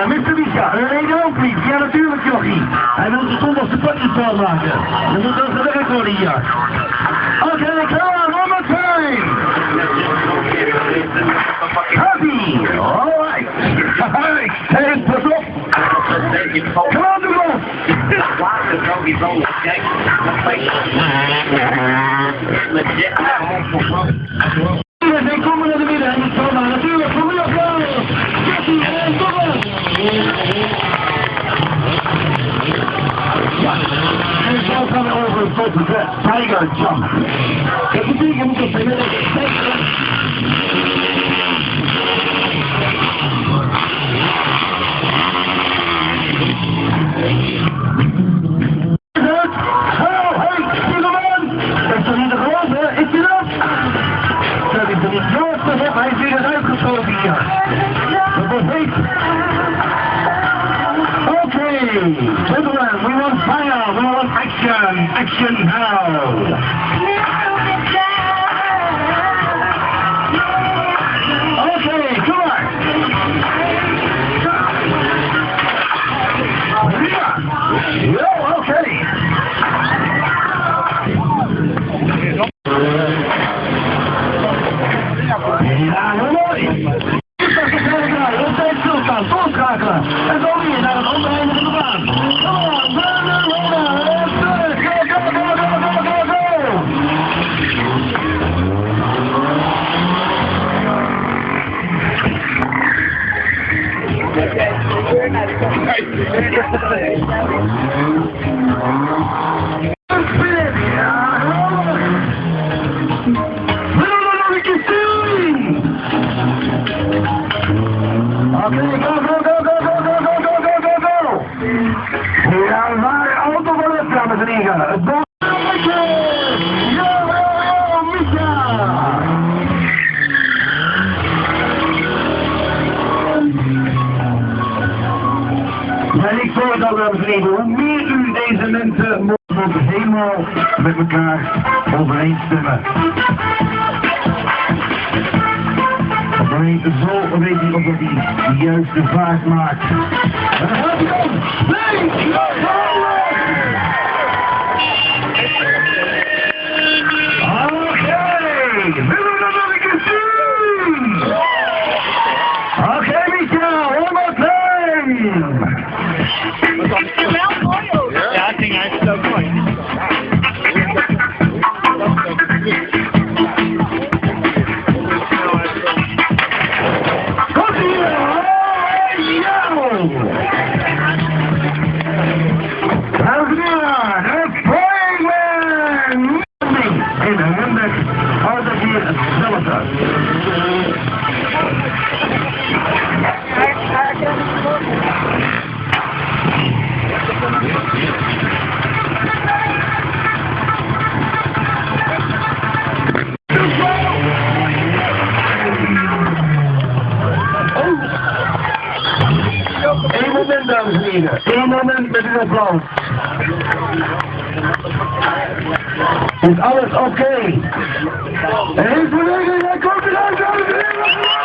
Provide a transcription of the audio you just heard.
Mr. Mika, een reden ook niet. Ja, natuurlijk, jochie. Hij wil de zondag de potjesbal maken. Je moet ook gewerkt worden hier. Oké, klaar, one more time. Happy, alright. Hey, pas op. Kom aan, doe los. Wij komen naar de midden en het zal maar natuurlijk voor u applaus. Jackie en Thomas. Ja, en zo gaan we over tot de Tiger Jump. Dat betekent dat we met hallo, hey, Superman! Is er niet de grote? Is je dat? Dat is er niet groot, hij is weer uitgeschoten hier. Dat was heet. Okay, gentlemen, we want fire, we want action, action now. Okay, come on. Yeah, okay. Ja, mooi. Nog steeds stilstaan, doorschakelen. En zo weer naar het andere einde van de baan. Come on, het bal. En ik zorg dat, dames en heren, hoe meer u deze mensen moet helemaal met elkaar overeenstemmen. Alleen zo weet hij of dat hij de juiste vaart maakt. En dan gaat hij dan. Nee! Oké, willen we dat nog een keer zien? Oké, Micha, one more time! Het ging wel mooi hoor. Ja, het ging eigenlijk ook mooi. Komt hier! Dames en heren, het Brainman! In de handen houdt het hier hetzelfde. Eén moment, dames en heren. Eén moment met een applaus. Is alles oké? Er is beweging, hij komt eruit, dames en heren.